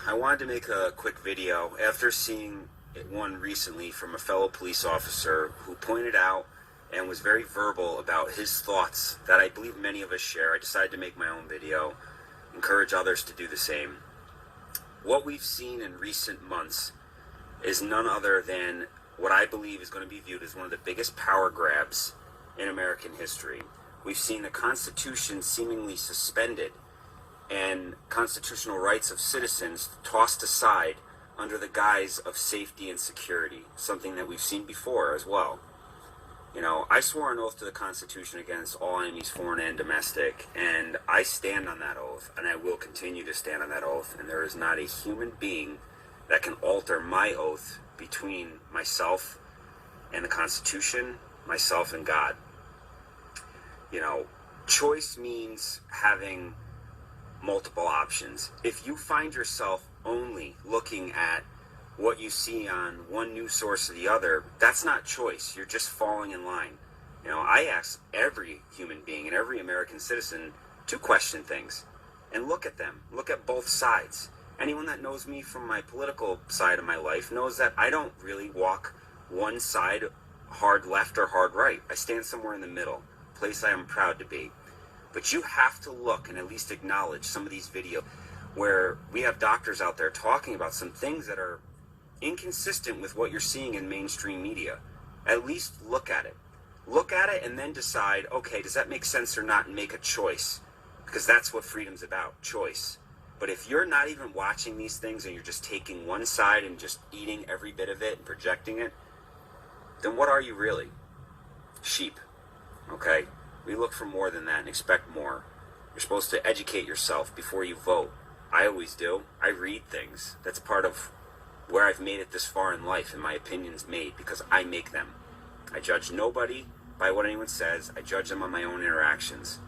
I wanted to make a quick video after seeing one recently from a fellow police officer who pointed out and was very verbal about his thoughts that I believe many of us share. I decided to make my own video, encourage others to do the same. What we've seen in recent months is none other than what I believe is going to be viewed as one of the biggest power grabs in American history. We've seen the Constitution seemingly suspended and constitutional rights of citizens tossed aside under the guise of safety and security, something that we've seen before as well. You know, I swore an oath to the Constitution against all enemies, foreign and domestic, and I stand on that oath, and I will continue to stand on that oath, and there is not a human being that can alter my oath between myself and the Constitution, myself and God. You know, choice means having multiple options. If you find yourself only looking at what you see on one news source or the other, that's not choice. You're just falling in line. You know, I ask every human being and every American citizen to question things and look at them. Look at both sides. Anyone that knows me from my political side of my life knows that I don't really walk one side hard left or hard right. I stand somewhere in the middle, a place I am proud to be. But you have to look and at least acknowledge some of these videos where we have doctors out there talking about some things that are inconsistent with what you're seeing in mainstream media. At least look at it. Look at it and then decide, okay, does that make sense or not, and make a choice. Because that's what freedom's about, choice. But if you're not even watching these things and you're just taking one side and just eating every bit of it and projecting it, then what are you really? Sheep. Okay? We look for more than that and expect more. You're supposed to educate yourself before you vote. I always do. I read things. That's part of where I've made it this far in life, and my opinions made because I make them. I judge nobody by what anyone says. I judge them on my own interactions.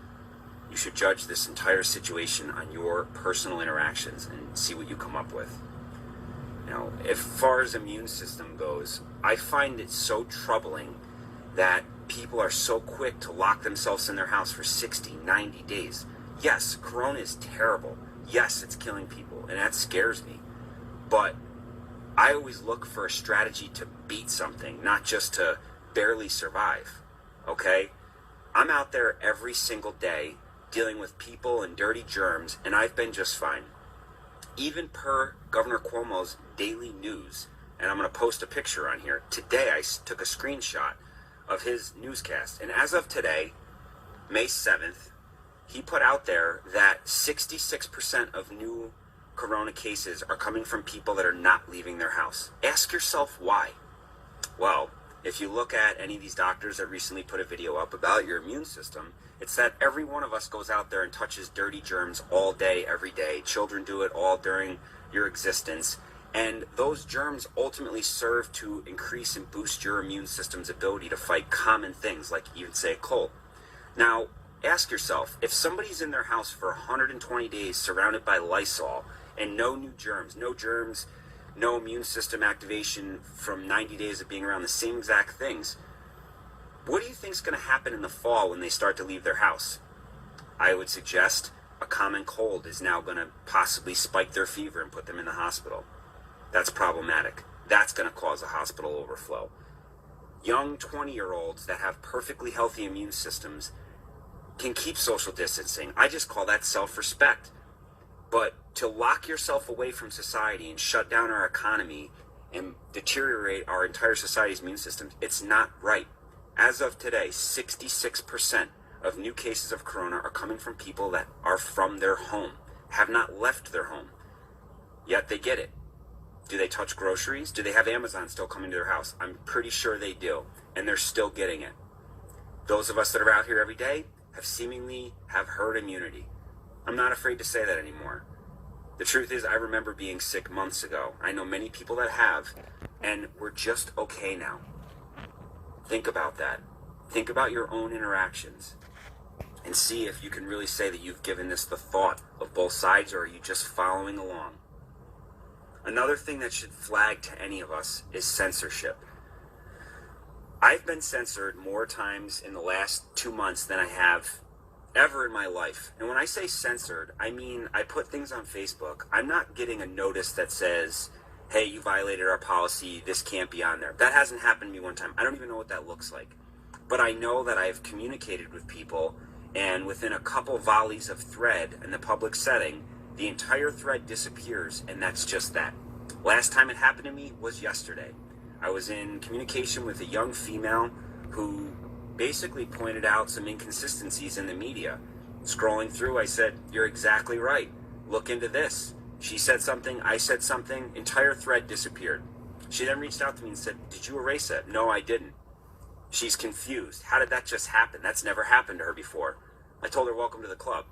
You should judge this entire situation on your personal interactions and see what you come up with. You know, as far as immune system goes, I find it so troubling that people are so quick to lock themselves in their house for 60, 90 days. Yes, Corona is terrible. Yes, it's killing people, and that scares me. But I always look for a strategy to beat something, not just to barely survive, okay? I'm out there every single day dealing with people and dirty germs, and I've been just fine. Even per Governor Cuomo's daily news, and I'm going to post a picture on here. Today I took a screenshot of his newscast, and as of today, May 7th, he put out there that 66% of new Corona cases are coming from people that are not leaving their house. Ask yourself why. Well, if you look at any of these doctors that recently put a video up about your immune system, it's that every one of us goes out there and touches dirty germs all day, every day. Children do it all during your existence. And those germs ultimately serve to increase and boost your immune system's ability to fight common things like even say a cold. Now, ask yourself, if somebody's in their house for 120 days surrounded by Lysol and no new germs, no immune system activation from 90 days of being around the same exact things, what do you think is going to happen in the fall when they start to leave their house? I would suggest a common cold is now going to possibly spike their fever and put them in the hospital. That's problematic. That's going to cause a hospital overflow. Young 20-year-olds that have perfectly healthy immune systems can keep social distancing. I just call that self-respect. But to lock yourself away from society and shut down our economy and deteriorate our entire society's immune system, it's not right. As of today, 66% of new cases of corona are coming from people that are from their home, have not left their home, yet they get it. Do they touch groceries? Do they have Amazon still coming to their house? I'm pretty sure they do, and they're still getting it. Those of us that are out here every day have herd immunity. I'm not afraid to say that anymore. The truth is, I remember being sick months ago. I know many people that have, and we're just okay now. Think about that. Think about your own interactions and see if you can really say that you've given this the thought of both sides, or are you just following along? Another thing that should flag to any of us is censorship. I've been censored more times in the last 2 months than I have ever in my life. And when I say censored, I mean I put things on Facebook. I'm not getting a notice that says, hey, you violated our policy, this can't be on there. That hasn't happened to me one time. I don't even know what that looks like. But I know that I've communicated with people, and within a couple volleys of thread in the public setting, the entire thread disappears, and that's just that. Last time it happened to me was yesterday. I was in communication with a young female who basically pointed out some inconsistencies in the media. Scrolling through, I said, you're exactly right. Look into this. She said something, I said something, entire thread disappeared. She then reached out to me and said, did you erase it? No, I didn't. She's confused. How did that just happen? That's never happened to her before. I told her, welcome to the club.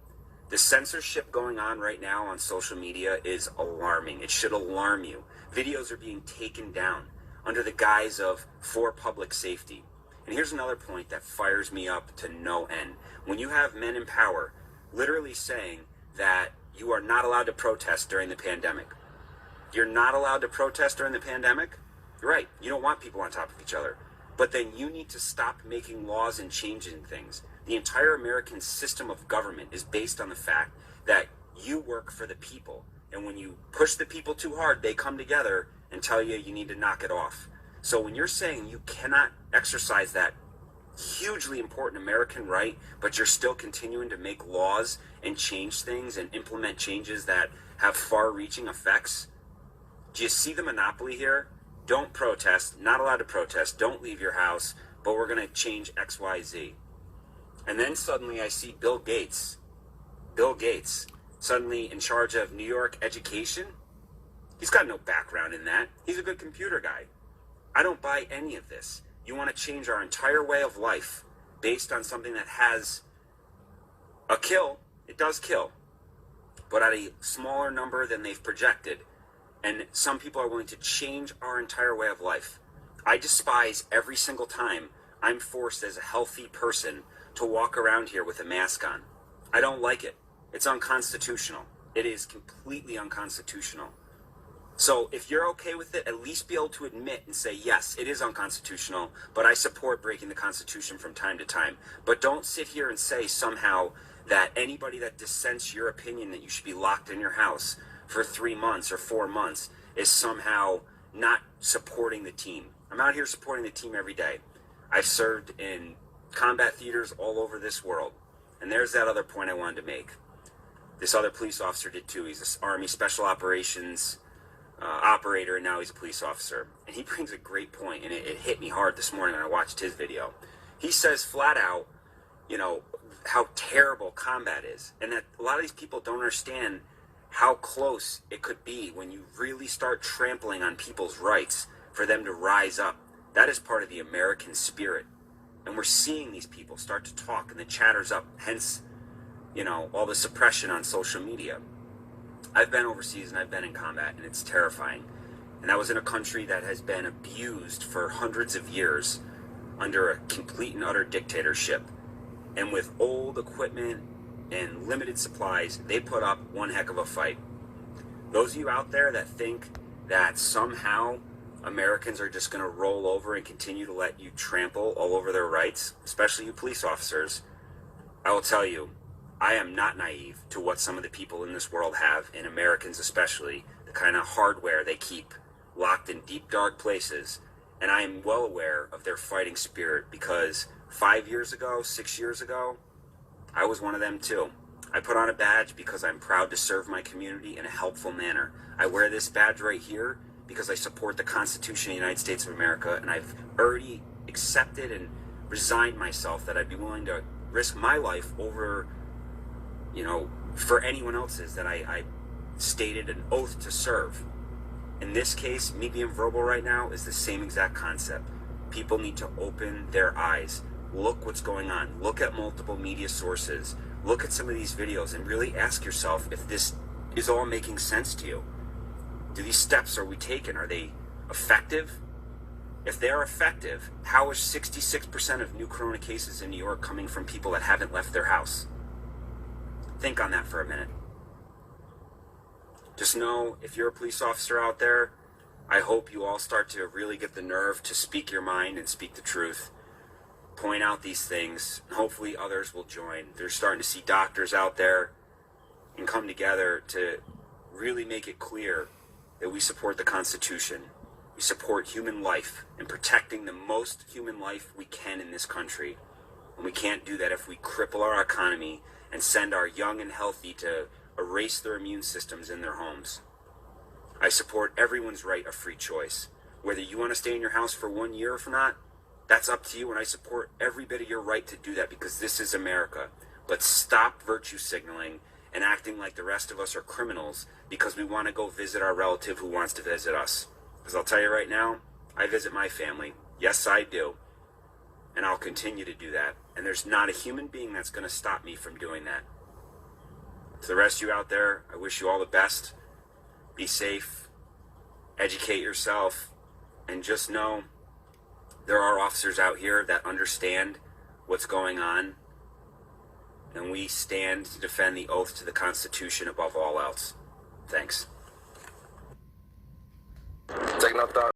The censorship going on right now on social media is alarming. It should alarm you. Videos are being taken down under the guise of for public safety. And here's another point that fires me up to no end. When you have men in power literally saying that you are not allowed to protest during the pandemic. You're not allowed to protest during the pandemic? You're right. You don't want people on top of each other. But then you need to stop making laws and changing things. The entire American system of government is based on the fact that you work for the people. And when you push the people too hard, they come together and tell you you need to knock it off. So when you're saying you cannot exercise that hugely important American right, but you're still continuing to make laws and change things and implement changes that have far-reaching effects, do you see the monopoly here? Don't protest, not allowed to protest, don't leave your house, but we're going to change X, Y, Z. And then suddenly I see Bill Gates, suddenly in charge of New York education. He's got no background in that. He's a good computer guy. I don't buy any of this. You want to change our entire way of life based on something that has a kill. It does kill, but at a smaller number than they've projected. And some people are willing to change our entire way of life. I despise every single time I'm forced as a healthy person to walk around here with a mask on. I don't like it. It's unconstitutional. It is completely unconstitutional. So if you're okay with it, at least be able to admit and say, yes, it is unconstitutional, but I support breaking the Constitution from time to time. But don't sit here and say somehow that anybody that dissents your opinion that you should be locked in your house for 3 months or 4 months is somehow not supporting the team. I'm out here supporting the team every day. I've served in combat theaters all over this world. And there's that other point I wanted to make. This other police officer did too. He's an Army Special Operations operator, and now he's a police officer. And he brings a great point, and it hit me hard this morning when I watched his video. He says flat out, how terrible combat is, and that a lot of these people don't understand how close it could be when you really start trampling on people's rights for them to rise up. That is part of the American spirit. And we're seeing these people start to talk, and the chatter's up, hence, all the suppression on social media. I've been overseas and I've been in combat, and it's terrifying. And that was in a country that has been abused for hundreds of years under a complete and utter dictatorship. And with old equipment and limited supplies, they put up one heck of a fight. Those of you out there that think that somehow Americans are just going to roll over and continue to let you trample all over their rights, especially you police officers, I will tell you, I am not naive to what some of the people in this world have, and Americans especially, the kind of hardware they keep locked in deep, dark places. And I am well aware of their fighting spirit because 5 years ago, 6 years ago, I was one of them too. I put on a badge because I'm proud to serve my community in a helpful manner. I wear this badge right here because I support the Constitution of the United States of America, and I've already accepted and resigned myself that I'd be willing to risk my life over, for anyone else's that I stated an oath to serve. In this case, me being verbal right now is the same exact concept. People need to open their eyes. Look what's going on. Look at multiple media sources. Look at some of these videos and really ask yourself if this is all making sense to you. Do these steps are we taking, are they effective? If they are effective, how is 66% of new corona cases in New York coming from people that haven't left their house? Think on that for a minute. Just know, if you're a police officer out there, I hope you all start to really get the nerve to speak your mind and speak the truth. point out these things, and hopefully others will join. They're starting to see doctors out there and come together to really make it clear that we support the Constitution. We support human life and protecting the most human life we can in this country. And we can't do that if we cripple our economy and send our young and healthy to erase their immune systems in their homes. I support everyone's right of free choice. Whether you want to stay in your house for 1 year or not, that's up to you, and I support every bit of your right to do that because this is America. But stop virtue signaling and acting like the rest of us are criminals because we want to go visit our relative who wants to visit us. Because I'll tell you right now, I visit my family. Yes, I do. And I'll continue to do that. And there's not a human being that's going to stop me from doing that. To the rest of you out there, I wish you all the best. Be safe. Educate yourself. And just know there are officers out here that understand what's going on. And we stand to defend the oath to the Constitution above all else. Thanks. Take no thought.